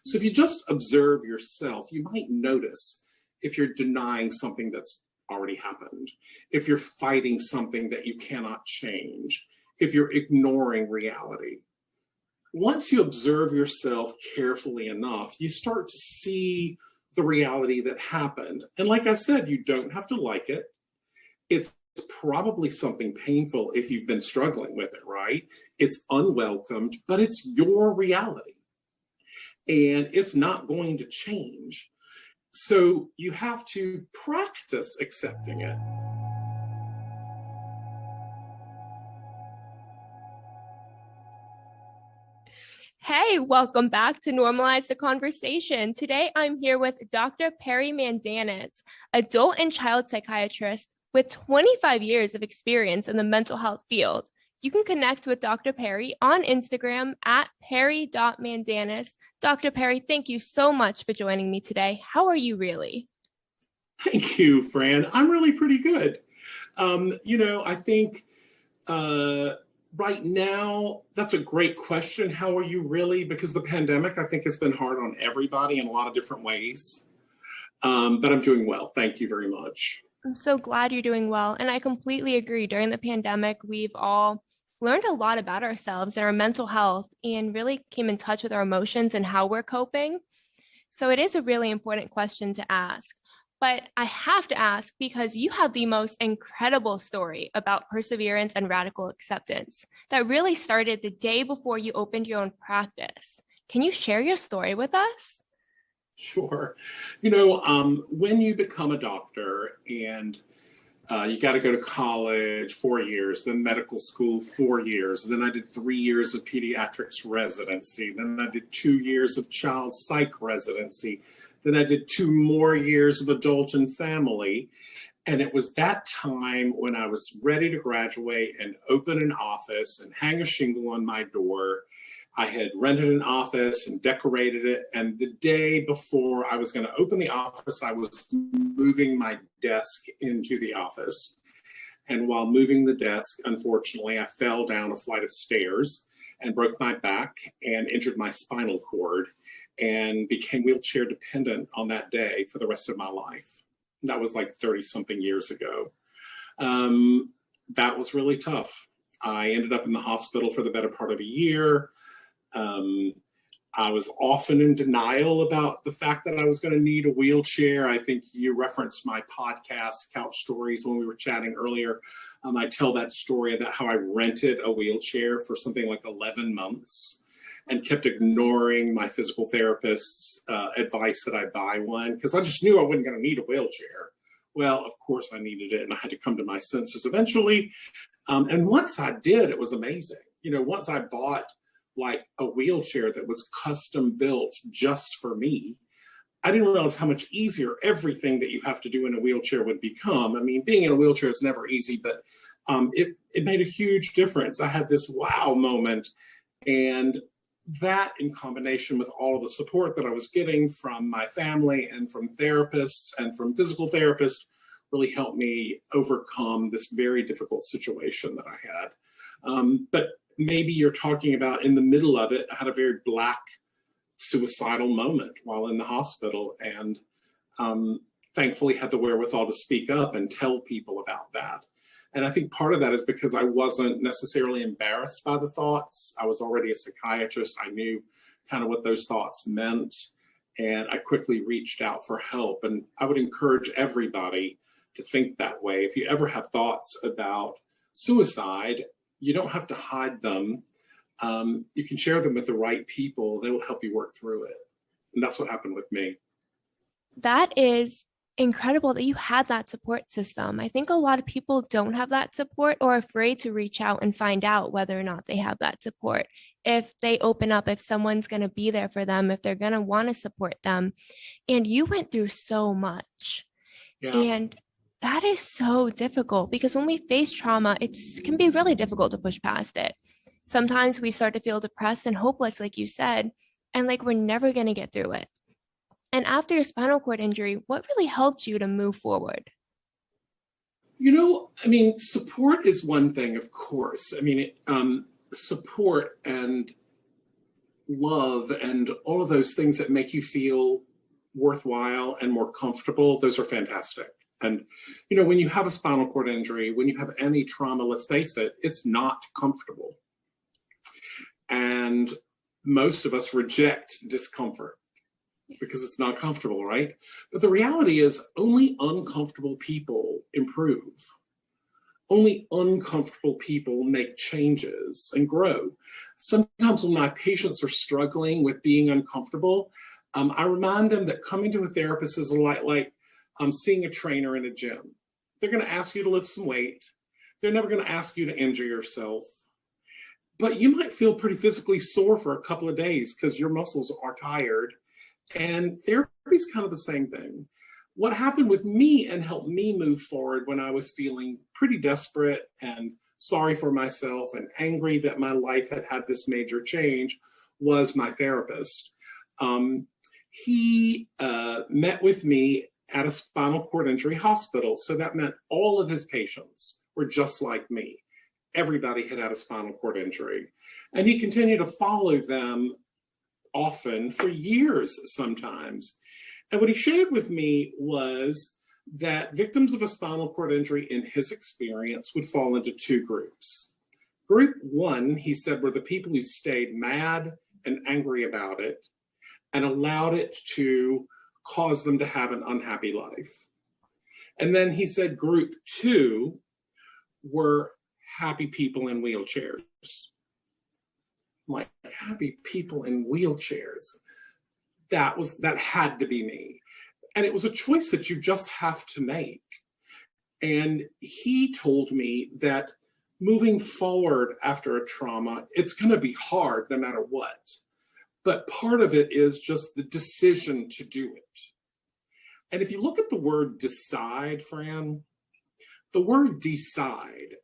So if you just observe yourself, you might notice if you're denying something that's already happened, if you're fighting something that you cannot change, if you're ignoring reality. Once you observe yourself carefully enough, you start to see the reality that happened. And like I said, you don't have to like it. It's probably something painful if you've been struggling with it, right? It's unwelcomed, but it's your reality. And it's not going to change. So you have to practice accepting it. Hey, welcome back to Normalize the Conversation. Today, I'm here with Dr. Perry Mandanis, adult and child psychiatrist with 25 years of experience in the mental health field. You can connect with Dr. Perry on Instagram at perry.mandanis. Dr. Perry, thank you so much for joining me today. How are you really? Thank you, Fran. I'm really pretty good. I think right now, that's a great question. How are you really? Because the pandemic, I think, has been hard on everybody in a lot of different ways. But I'm doing well. Thank you very much. I'm so glad you're doing well. And I completely agree. During the pandemic, we've all learned a lot about ourselves and our mental health and really came in touch with our emotions and how we're coping. So it is a really important question to ask. But I have to ask because you have the most incredible story about perseverance and radical acceptance that really started the day before you opened your own practice. Can you share your story with us? Sure. When you become a doctor and you got to go to college 4 years, then medical school 4 years. Then I did 3 years of pediatrics residency. Then I did 2 years of child psych residency. Then I did 2 more years of adult and family. And it was that time when I was ready to graduate and open an office and hang a shingle on my door. I had rented an office and decorated it. And the day before I was going to open the office, I was moving my desk into the office. And while moving the desk, unfortunately, I fell down a flight of stairs and broke my back and injured my spinal cord and became wheelchair dependent on that day for the rest of my life. That was like 30 something years ago. That was really tough. I ended up in the hospital for the better part of a year. I was often in denial about the fact that I was going to need a wheelchair. I think you referenced my podcast, Couch Stories, when we were chatting earlier. I tell that story about how I rented a wheelchair for something like 11 months and kept ignoring my physical therapist's advice that I buy one because I just knew I wasn't going to need a wheelchair. Well, of course I needed it, and I had to come to my senses eventually. And once I did, it was amazing. Once I bought like a wheelchair that was custom built just for me, I didn't realize how much easier everything that you have to do in a wheelchair would become. I mean, being in a wheelchair is never easy, but it made a huge difference. I had this wow moment, and that in combination with all of the support that I was getting from my family and from therapists and from physical therapists really helped me overcome this very difficult situation that I had. But maybe you're talking about in the middle of it, I had a very black suicidal moment while in the hospital, and thankfully had the wherewithal to speak up and tell people about that. And I think part of that is because I wasn't necessarily embarrassed by the thoughts. I was already a psychiatrist. I knew kind of what those thoughts meant, and I quickly reached out for help. And I would encourage everybody to think that way. If you ever have thoughts about suicide, you don't have to hide them. You can share them with the right people. They will help you work through it. And that's what happened with me. That is incredible that you had that support system. I think a lot of people don't have that support or are afraid to reach out and find out whether or not they have that support. If they open up, if someone's going to be there for them, if they're going to want to support them. And you went through so much. Yeah. And that is so difficult because when we face trauma, it can be really difficult to push past it. Sometimes we start to feel depressed and hopeless, like you said, and like we're never going to get through it. And after your spinal cord injury, what really helped you to move forward? Support is one thing, of course. Support and love and all of those things that make you feel worthwhile and more comfortable, those are fantastic. And, you know, when you have a spinal cord injury, when you have any trauma, let's face it, it's not comfortable. And most of us reject discomfort because it's not comfortable, right? But the reality is only uncomfortable people improve. Only uncomfortable people make changes and grow. Sometimes when my patients are struggling with being uncomfortable, I remind them that coming to a therapist is a lot like seeing a trainer in a gym. They're going to ask you to lift some weight. They're never going to ask you to injure yourself. But you might feel pretty physically sore for a couple of days because your muscles are tired. And therapy is kind of the same thing. What happened with me and helped me move forward when I was feeling pretty desperate and sorry for myself and angry that my life had had this major change was my therapist. He met with me at a spinal cord injury hospital. So that meant all of his patients were just like me. Everybody had had a spinal cord injury. And he continued to follow them often for years sometimes. And what he shared with me was that victims of a spinal cord injury in his experience would fall into two groups. Group one, he said, were the people who stayed mad and angry about it and allowed it to cause them to have an unhappy life. And then he said group two were happy people in wheelchairs. Like, happy people in wheelchairs. That had to be me. And it was a choice that you just have to make. And he told me that moving forward after a trauma, it's going to be hard no matter what. But part of it is just the decision to do it. And if you look at the word decide, Fran, the word decide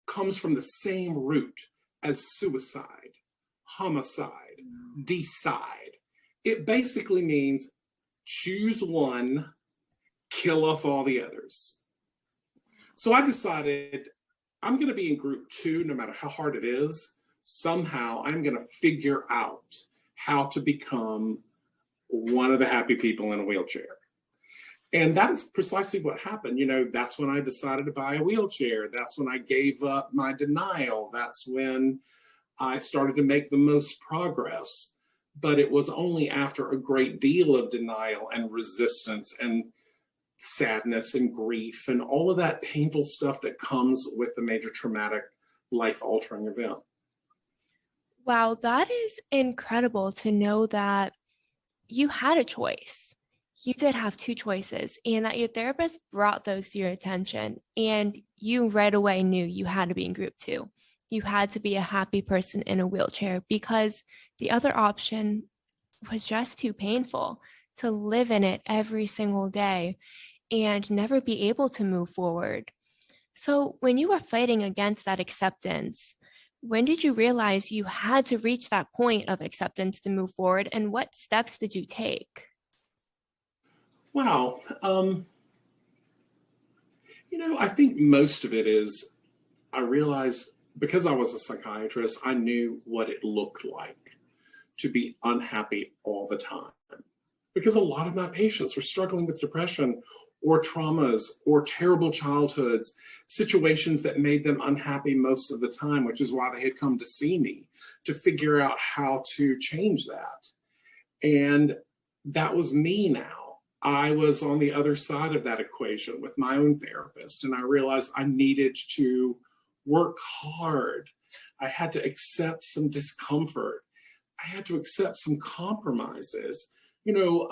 comes from the same root as suicide, homicide, decide. It basically means choose one, kill off all the others. So I decided I'm going to be in group two, no matter how hard it is. Somehow I'm going to figure out how to become one of the happy people in a wheelchair. And that is precisely what happened. You know, that's when I decided to buy a wheelchair. That's when I gave up my denial. That's when I started to make the most progress. But it was only after a great deal of denial and resistance and sadness and grief and all of that painful stuff that comes with a major traumatic, life-altering event. Wow, that is incredible to know that you had a choice. You did have two choices, and that your therapist brought those to your attention, and you right away knew you had to be in group two. You had to be a happy person in a wheelchair because the other option was just too painful to live in it every single day and never be able to move forward. So when you were fighting against that acceptance, when did you realize you had to reach that point of acceptance to move forward, and what steps did you take? Wow. You know, I think most of it is I realized because I was a psychiatrist, I knew what it looked like to be unhappy all the time. Because a lot of my patients were struggling with depression or traumas or terrible childhoods, situations that made them unhappy most of the time, which is why they had come to see me to figure out how to change that. And that was me now. I was on the other side of that equation with my own therapist, and I realized I needed to work hard. I had to accept some discomfort. I had to accept some compromises. You know,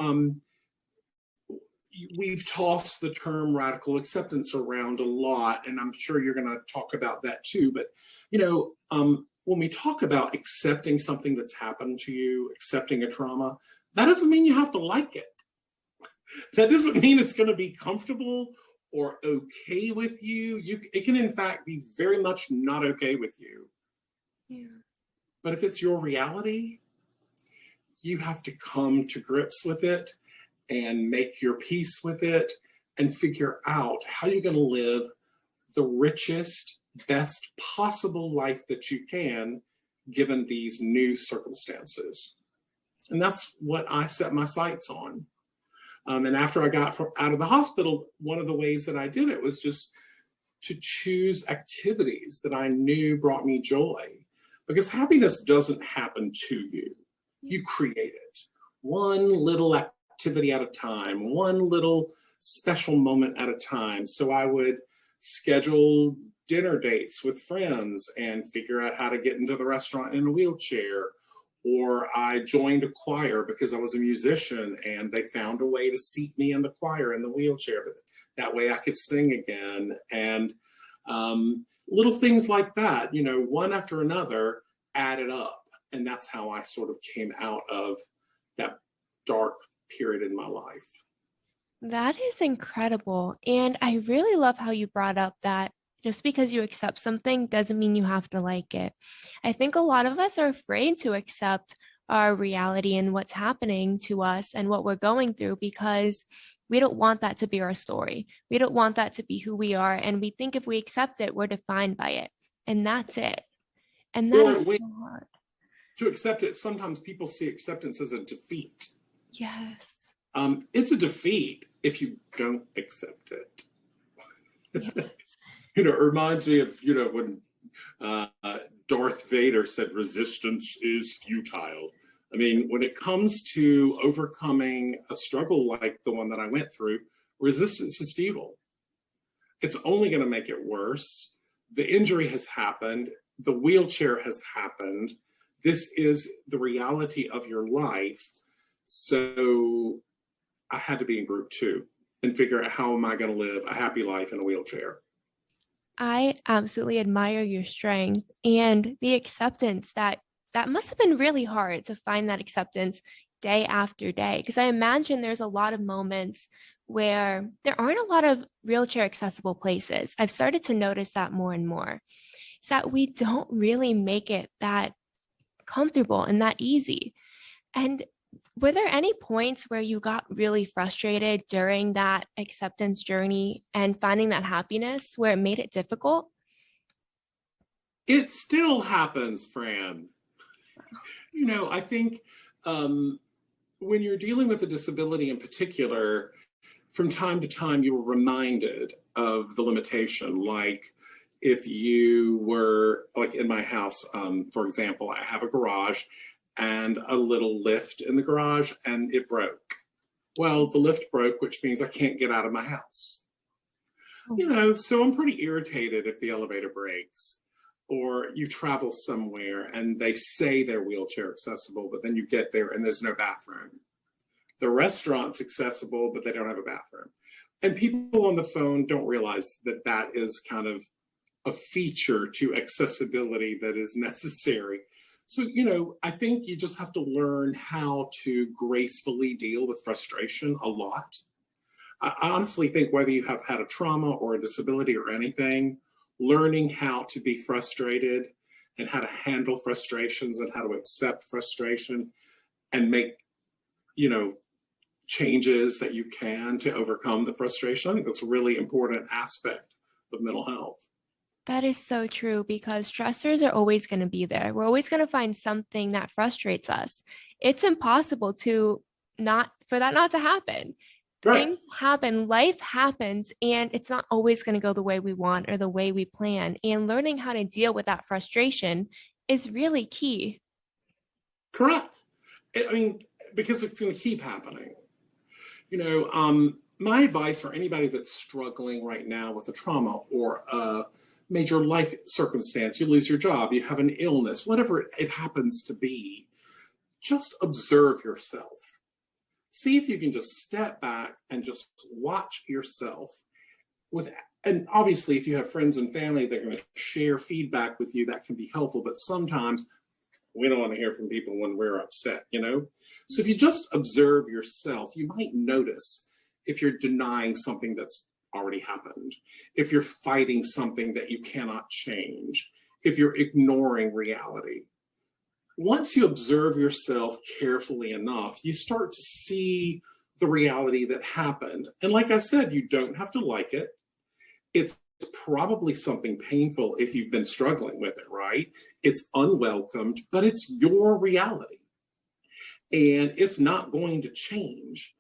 we've tossed the term radical acceptance around a lot, and I'm sure you're going to talk about that too. But, you know, when we talk about accepting something that's happened to you, accepting a trauma, that doesn't mean you have to like it. That doesn't mean it's going to be comfortable or okay with you. It can, in fact, be very much not okay with you. Yeah. But if it's your reality, you have to come to grips with it and make your peace with it and figure out how you're going to live the richest, best possible life that you can given these new circumstances. And that's what I set my sights on. And after I got out of the hospital, one of the ways that I did it was just to choose activities that I knew brought me joy, because happiness doesn't happen to you. You create it. One little activity at a time, one little special moment at a time. So I would schedule dinner dates with friends and figure out how to get into the restaurant in a wheelchair. Or I joined a choir because I was a musician and they found a way to seat me in the choir in the wheelchair. But that way I could sing again. And little things like that, you know, one after another added up. And that's how I sort of came out of that dark period in my life. That is incredible. And I really love how you brought up that just because you accept something doesn't mean you have to like it. I think a lot of us are afraid to accept our reality and what's happening to us and what we're going through because we don't want that to be our story. We don't want that to be who we are. And we think if we accept it, we're defined by it. And that's it. And that is so hard. To accept it, sometimes people see acceptance as a defeat. Yes. It's a defeat if you don't accept it. Yes. You know, it reminds me of, you know, when Darth Vader said resistance is futile. I mean, when it comes to overcoming a struggle like the one that I went through, resistance is futile. It's only going to make it worse. The injury has happened. The wheelchair has happened. This is the reality of your life. So I had to be in group 2 and figure out how am I going to live a happy life in a wheelchair. I absolutely admire your strength and the acceptance that must have been really hard to find that acceptance day after day. Because I imagine there's a lot of moments where there aren't a lot of wheelchair accessible places. I've started to notice that more and more. Is that we don't really make it that comfortable and that easy. And were there any points where you got really frustrated during that acceptance journey and finding that happiness where it made it difficult? It still happens, Fran. You know, I think when you're dealing with a disability in particular, from time to time, you were reminded of the limitation. Like if you were, like in my house, for example, I have a garage and a little lift in the garage and it broke. Well, the lift broke, which means I can't get out of my house. You know, so I'm pretty irritated if the elevator breaks. Or you travel somewhere and they say they're wheelchair accessible, but then you get there and there's no bathroom. The restaurant's accessible, but they don't have a bathroom. And people on the phone don't realize that that is kind of a feature to accessibility that is necessary. So, you know, I think you just have to learn how to gracefully deal with frustration a lot. I honestly think whether you have had a trauma or a disability or anything, learning how to be frustrated and how to handle frustrations and how to accept frustration and make, you know, changes that you can to overcome the frustration. I think that's a really important aspect of mental health. That is so true because stressors are always going to be there. We're always going to find something that frustrates us. It's impossible for that not to happen. Right. Things happen, life happens, and it's not always going to go the way we want or the way we plan. And learning how to deal with that frustration is really key. Correct. I mean, because it's going to keep happening. You know, my advice for anybody that's struggling right now with a trauma or a major life circumstance, you lose your job, you have an illness, whatever it happens to be, just observe yourself. See if you can just step back and just watch yourself and obviously if you have friends and family that are going to share feedback with you, that can be helpful, but sometimes we don't want to hear from people when we're upset, you know? So if you just observe yourself, you might notice if you're denying something that's already happened, if you're fighting something that you cannot change, if you're ignoring reality. Once you observe yourself carefully enough, you start to see the reality that happened. And like I said, you don't have to like it. It's probably something painful if you've been struggling with it, right? It's unwelcomed, but it's your reality. And it's not going to change.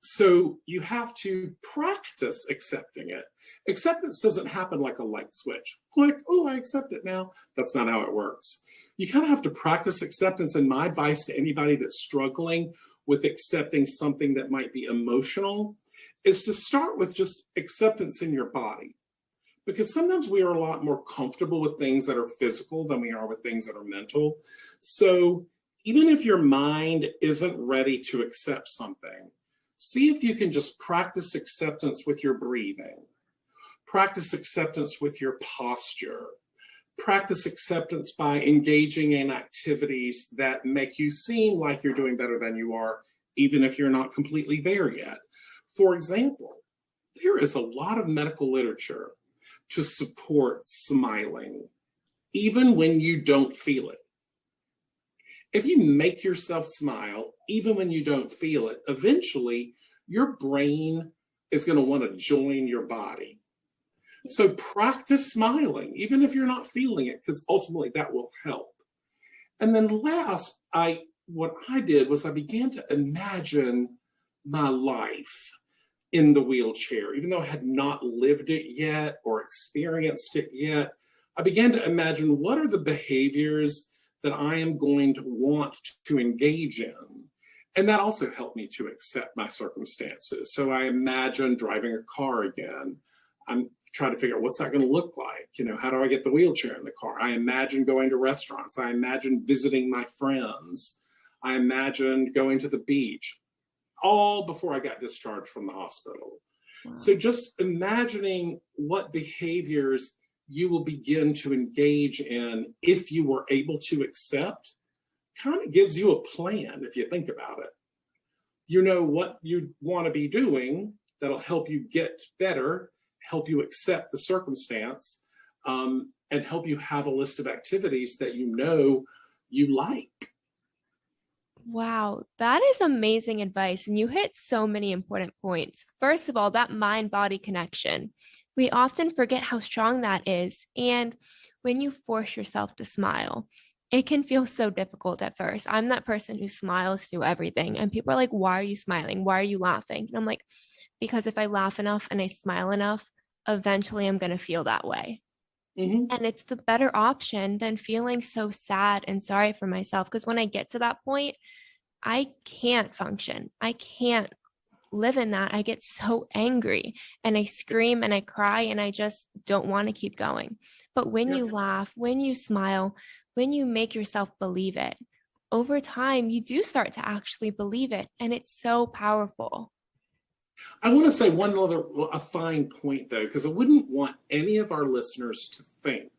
So you have to practice accepting it. Acceptance doesn't happen like a light switch. Click, oh, I accept it now. That's not how it works. You kind of have to practice acceptance. And my advice to anybody that's struggling with accepting something that might be emotional is to start with just acceptance in your body. Because sometimes we are a lot more comfortable with things that are physical than we are with things that are mental. So even if your mind isn't ready to accept something, see if you can just practice acceptance with your breathing, practice acceptance with your posture, practice acceptance by engaging in activities that make you seem like you're doing better than you are, even if you're not completely there yet. For example, there is a lot of medical literature to support smiling, even when you don't feel it. If you make yourself smile, even when you don't feel it, eventually your brain is going to want to join your body. So practice smiling, even if you're not feeling it, because ultimately that will help. And then last, what I did was I began to imagine my life in the wheelchair. Even though I had not lived it yet or experienced it yet, I began to imagine what are the behaviors that I am going to want to engage in. And that also helped me to accept my circumstances. So I imagine driving a car again. I'm trying to figure out what's that going to look like? How do I get the wheelchair in the car? I imagine going to restaurants. I imagine visiting my friends. I imagined going to the beach, all before I got discharged from the hospital. Wow. So just imagining what behaviors you will begin to engage in if you were able to accept kind of gives you a plan if you think about it. You know what you want to be doing that'll help you get better, help you accept the circumstance, and help you have a list of activities that you know you like. Wow, that is amazing advice. And you hit so many important points. First of all, that mind-body connection. We often forget how strong that is. And when you force yourself to smile, it can feel so difficult at first. I'm that person who smiles through everything. And people are like, why are you smiling? Why are you laughing? And I'm like, because if I laugh enough and I smile enough, eventually I'm going to feel that way. Mm-hmm. And it's the better option than feeling so sad and sorry for myself. Because when I get to that point, I can't function. I can't live in that. I get so angry and I scream and I cry and I just don't want to keep going. But when you laugh, when you smile, when you make yourself believe it, over time, you do start to actually believe it. And it's so powerful. I want to say a fine point, though, because I wouldn't want any of our listeners to think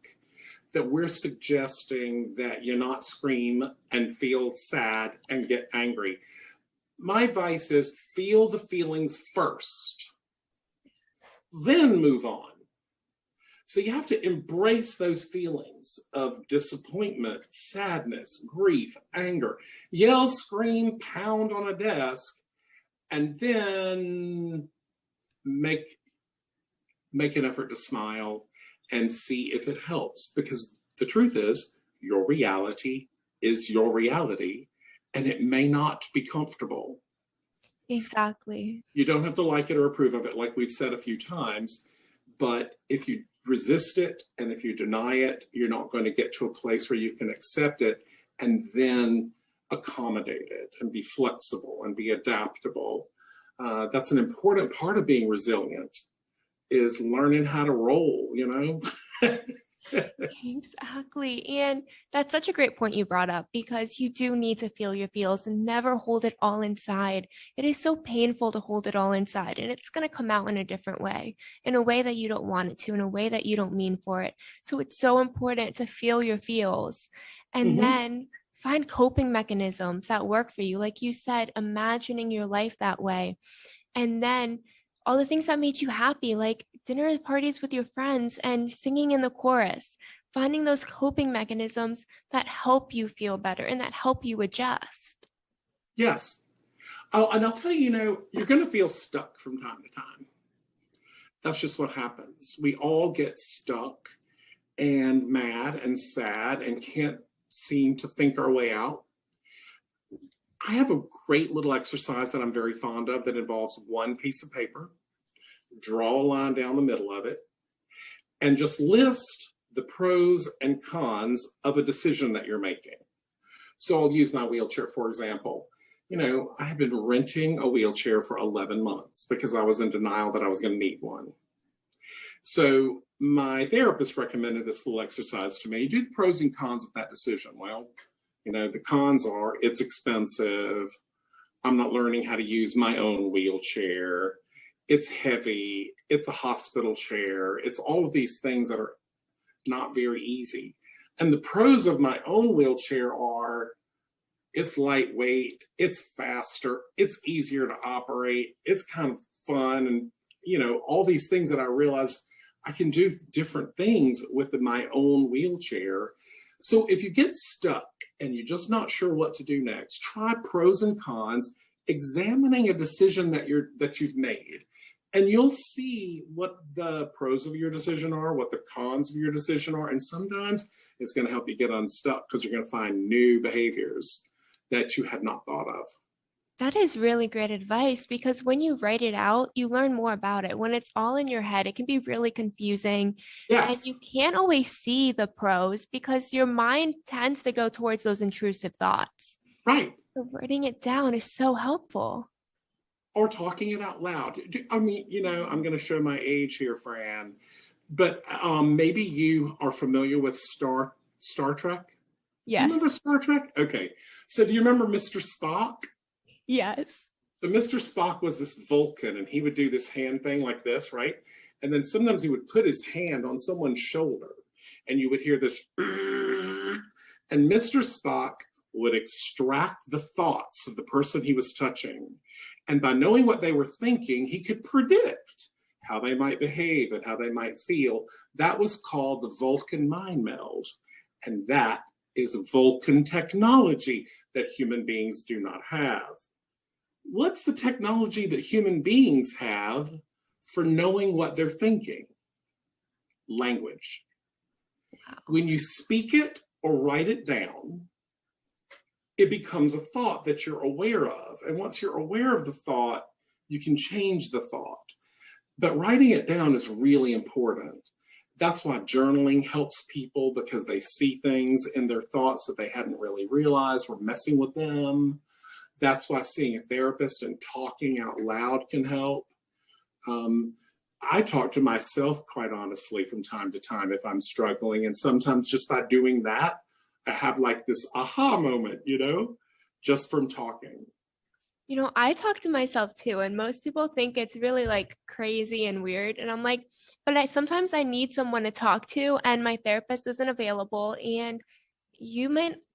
that we're suggesting that you not scream and feel sad and get angry. My advice is feel the feelings first, then move on. So you have to embrace those feelings of disappointment, sadness, grief, anger. Yell, scream, pound on a desk, and then make an effort to smile and see if it helps. Because the truth is, your reality is your reality, and it may not be comfortable. Exactly. You don't have to like it or approve of it, like we've said a few times, but if you resist it and if you deny it, you're not going to get to a place where you can accept it and then accommodate it and be flexible and be adaptable. That's an important part of being resilient, is learning how to roll, Exactly. And that's such a great point you brought up, because you do need to feel your feels and never hold it all inside. It is so painful to hold it all inside, and it's going to come out in a different way, in a way that you don't want it to, in a way that you don't mean for it. So it's so important to feel your feels and then find coping mechanisms that work for you. Like you said, imagining your life that way. And then all the things that made you happy, like dinner parties with your friends and singing in the chorus, finding those coping mechanisms that help you feel better and that help you adjust. Yes. Oh, and I'll tell you, you're going to feel stuck from time to time. That's just what happens. We all get stuck and mad and sad and can't seem to think our way out. I have a great little exercise that I'm very fond of that involves one piece of paper, draw a line down the middle of it, and just list the pros and cons of a decision that you're making. So I'll use my wheelchair, for example. You know, I had been renting a wheelchair for 11 months because I was in denial that I was going to need one. So my therapist recommended this little exercise to me. Do the pros and cons of that decision. Well, you know, the cons are it's expensive. I'm not learning how to use my own wheelchair. It's heavy. It's a hospital chair. It's all of these things that are not very easy. And the pros of my own wheelchair are it's lightweight, it's faster, it's easier to operate, it's kind of fun, and you know, all these things that I realized I can do different things with my own wheelchair. So if you get stuck and you're just not sure what to do next, try pros and cons, examining a decision that you've made. And you'll see what the pros of your decision are, what the cons of your decision are. And sometimes it's going to help you get unstuck because you're going to find new behaviors that you had not thought of. That is really great advice because when you write it out, you learn more about it. When it's all in your head, it can be really confusing. And Yes. you can't always see the pros because your mind tends to go towards those intrusive thoughts. Right. So writing it down is so helpful. Or talking it out loud. I mean, you know, I'm going to show my age here, Fran, but maybe you are familiar with Star Trek. Do you remember Star Trek? Okay. So do you remember Mr. Spock? Yes. So Mr. Spock was this Vulcan, and he would do this hand thing like this, right? And then sometimes he would put his hand on someone's shoulder, and you would hear this, and Mr. Spock would extract the thoughts of the person he was touching. And by knowing what they were thinking, he could predict how they might behave and how they might feel. That was called the Vulcan mind meld. And that is Vulcan technology that human beings do not have. What's the technology that human beings have for knowing what they're thinking? Language. Wow. When you speak it or write it down, it becomes a thought that you're aware of. And once you're aware of the thought, you can change the thought. But writing it down is really important. That's why journaling helps people, because they see things in their thoughts that they hadn't really realized were messing with them. That's why seeing a therapist and talking out loud can help. I talk to myself, quite honestly, from time to time if I'm struggling. And sometimes just by doing that, I have like this aha moment, you know, just from talking. You know, I talk to myself too, and most people think it's really like crazy and weird. And I'm like, but sometimes I need someone to talk to, and my therapist isn't available. And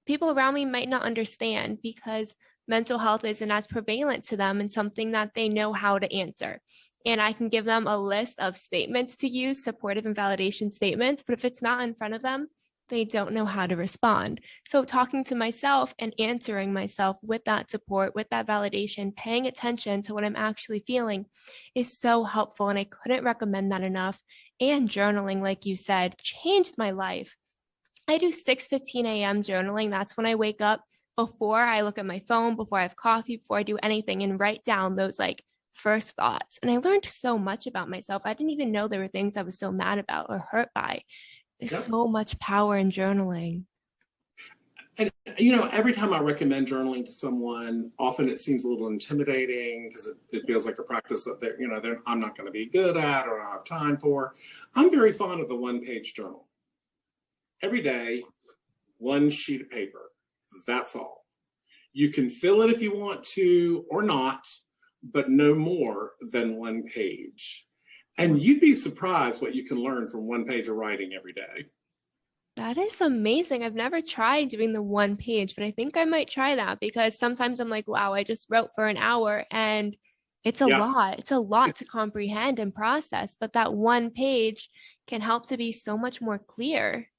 people around me might not understand because mental health isn't as prevalent to them and something that they know how to answer. And I can give them a list of statements to use, supportive and validation statements, but if it's not in front of them, they don't know how to respond. So talking to myself and answering myself with that support, with that validation, paying attention to what I'm actually feeling is so helpful. And I couldn't recommend that enough. And journaling, like you said, changed my life. I do 6:15 a.m. journaling. That's when I wake up before I look at my phone, before I have coffee, before I do anything, and write down those like first thoughts. And I learned so much about myself. I didn't even know there were things I was so mad about or hurt by. There's so much power in journaling. And, you know, every time I recommend journaling to someone, often it seems a little intimidating because it feels like a practice that I'm not going to be good at or I don't have time for. I'm very fond of the one-page journal. Every day, one sheet of paper. That's all. You can fill it if you want to or not, but no more than one page. And you'd be surprised what you can learn from one page of writing every day. That is amazing. I've never tried doing the one page, but I think I might try that because sometimes I'm like, wow, I just wrote for an hour and it's a lot. It's a lot to comprehend and process, but that one page can help to be so much more clear.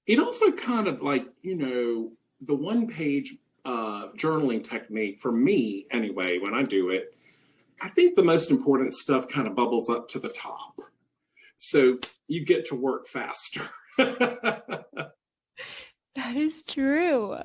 It also kind of like, you know, the one page journaling technique for me anyway, when I do it, I think the most important stuff kind of bubbles up to the top. So you get to work faster. That is true.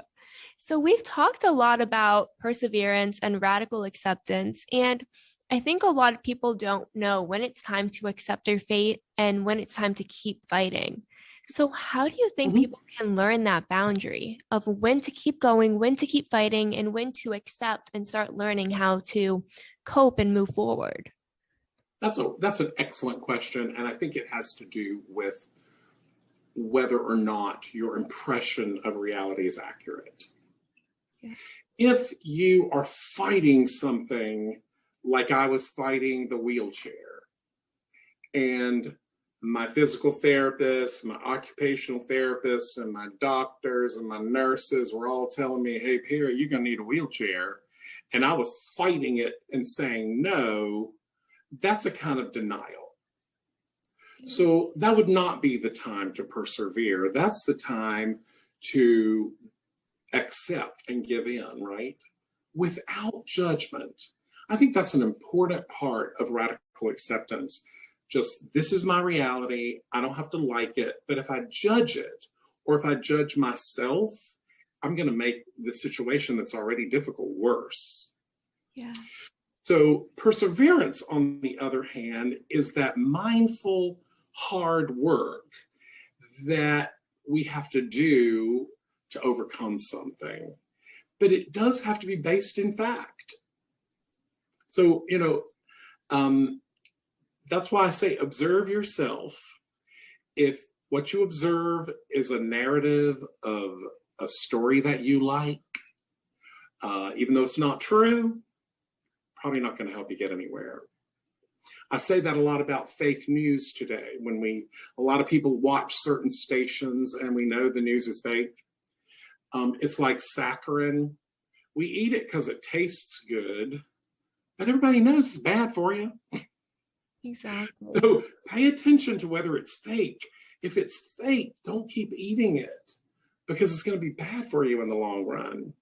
So we've talked a lot about perseverance and radical acceptance, and I think a lot of people don't know when it's time to accept their fate and when it's time to keep fighting. So how do you think people can learn that boundary of when to keep going, when to keep fighting, and when to accept and start learning how to cope and move forward? That's an excellent question, and I think it has to do with whether or not your impression of reality is accurate. Yeah. If you are fighting something like I was fighting the wheelchair, and my physical therapist, my occupational therapist, and my doctors and my nurses were all telling me, hey, Perry, you're going to need a wheelchair. And I was fighting it and saying no, that's a kind of denial. So that would not be the time to persevere. That's the time to accept and give in, right? Without judgment. I think that's an important part of radical acceptance. Just, this is my reality. I don't have to like it. But if I judge it, or if I judge myself, I'm going to make the situation that's already difficult worse. Yeah. So perseverance, on the other hand, is that mindful, hard work that we have to do to overcome something. But it does have to be based in fact. So, that's why I say observe yourself. If what you observe is a narrative of a story that you like, even though it's not true, probably not going to help you get anywhere. I say that a lot about fake news today. When a lot of people watch certain stations and we know the news is fake. It's like saccharin. We eat it because it tastes good, but everybody knows it's bad for you. Exactly. So pay attention to whether it's fake. If it's fake, don't keep eating it because it's going to be bad for you in the long run.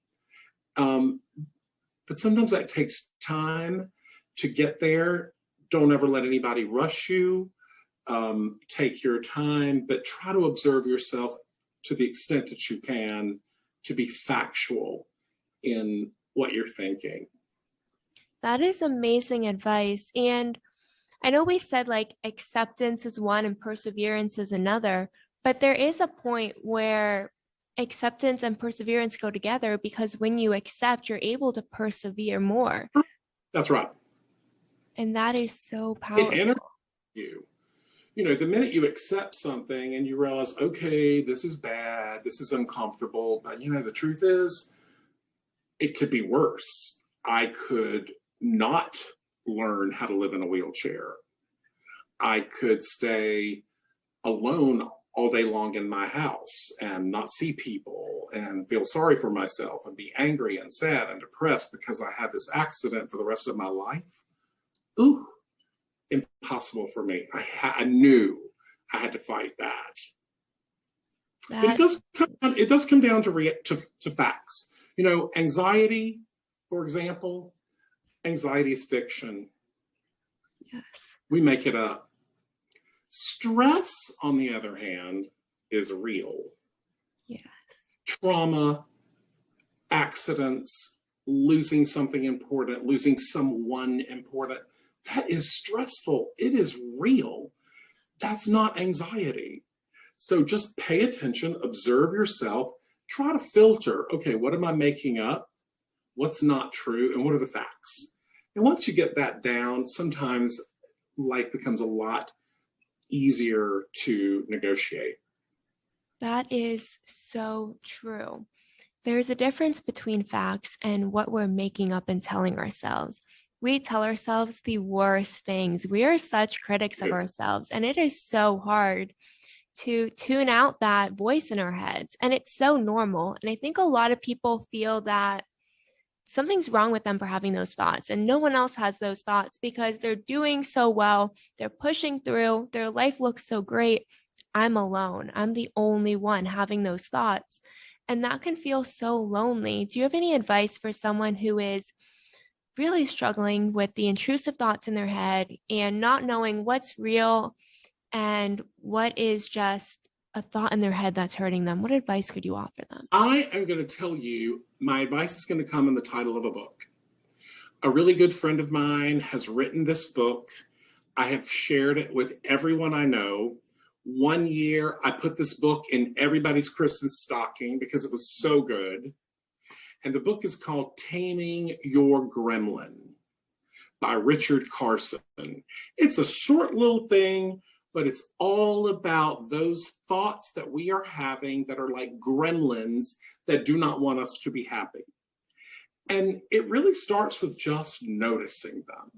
But sometimes that takes time to get there. Don't ever let anybody rush you. Take your time, but try to observe yourself to the extent that you can to be factual in what you're thinking. That is amazing advice. And I know we said like acceptance is one and perseverance is another, but there is a point where acceptance and perseverance go together because when you accept, you're able to persevere more. That's right. And that is so It powerful. enters you. The minute you accept something and you realize, okay, this is bad, this is uncomfortable, but the truth is, it could be worse. I could not learn how to live in a wheelchair. I could stay alone all day long in my house and not see people and feel sorry for myself and be angry and sad and depressed because I had this accident for the rest of my life. Ooh, impossible for me. I knew I had to fight that. But it does come down to facts. Anxiety, for example, anxiety is fiction. Yes. We make it up. Stress, on the other hand, is real. Yes. Trauma, accidents, losing something important, losing someone important, that is stressful. It is real. That's not anxiety. So just pay attention, observe yourself, try to filter, okay, what am I making up? What's not true? And what are the facts? And once you get that down, sometimes life becomes a lot easier to negotiate. That is so true. There's a difference between facts and what we're making up and telling ourselves. We tell ourselves the worst things. We are such critics of ourselves, and it is so hard to tune out that voice in our heads. And it's so normal. And I think a lot of people feel that something's wrong with them for having those thoughts, and no one else has those thoughts because they're doing so well, they're pushing through, their life looks so great. I'm alone. I'm the only one having those thoughts. And that can feel so lonely. Do you have any advice for someone who is really struggling with the intrusive thoughts in their head and not knowing what's real and what is just a thought in their head that's hurting them, what advice could you offer them? I am going to tell you, my advice is going to come in the title of a book. A really good friend of mine has written this book. I have shared it with everyone I know. One year, I put this book in everybody's Christmas stocking because it was so good. And the book is called Taming Your Gremlin by Richard Carson. It's a short little thing, but it's all about those thoughts that we are having that are like gremlins that do not want us to be happy. And it really starts with just noticing them.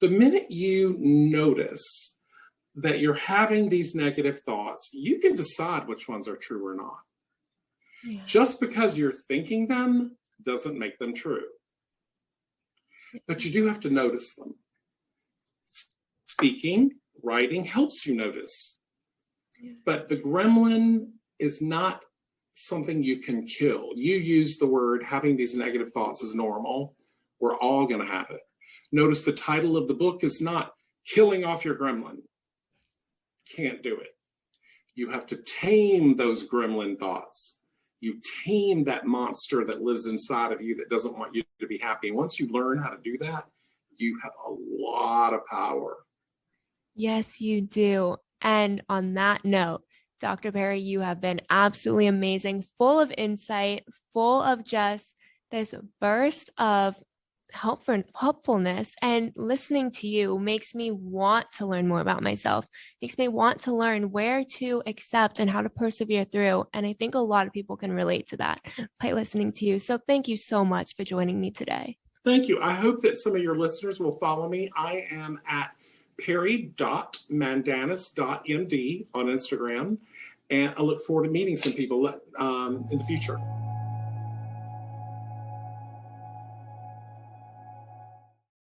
The minute you notice that you're having these negative thoughts, you can decide which ones are true or not. Yeah. Just because you're thinking them doesn't make them true. But you do have to notice them. Speaking, writing helps you notice. Yeah. But the gremlin is not something you can kill. You use the word having these negative thoughts is normal. We're all going to have it. Notice the title of the book is not Killing Off Your Gremlin. Can't do it. You have to tame those gremlin thoughts. You tame that monster that lives inside of you that doesn't want you to be happy. And once you learn how to do that, you have a lot of power. Yes, you do. And on that note, Dr. Perry, you have been absolutely amazing, full of insight, full of just this burst of helpfulness. And listening to you makes me want to learn more about myself, makes me want to learn where to accept and how to persevere through. And I think a lot of people can relate to that by listening to you. So thank you so much for joining me today. Thank you. I hope that some of your listeners will follow me. I am at perry.mandanis.md on Instagram. And I look forward to meeting some people in the future.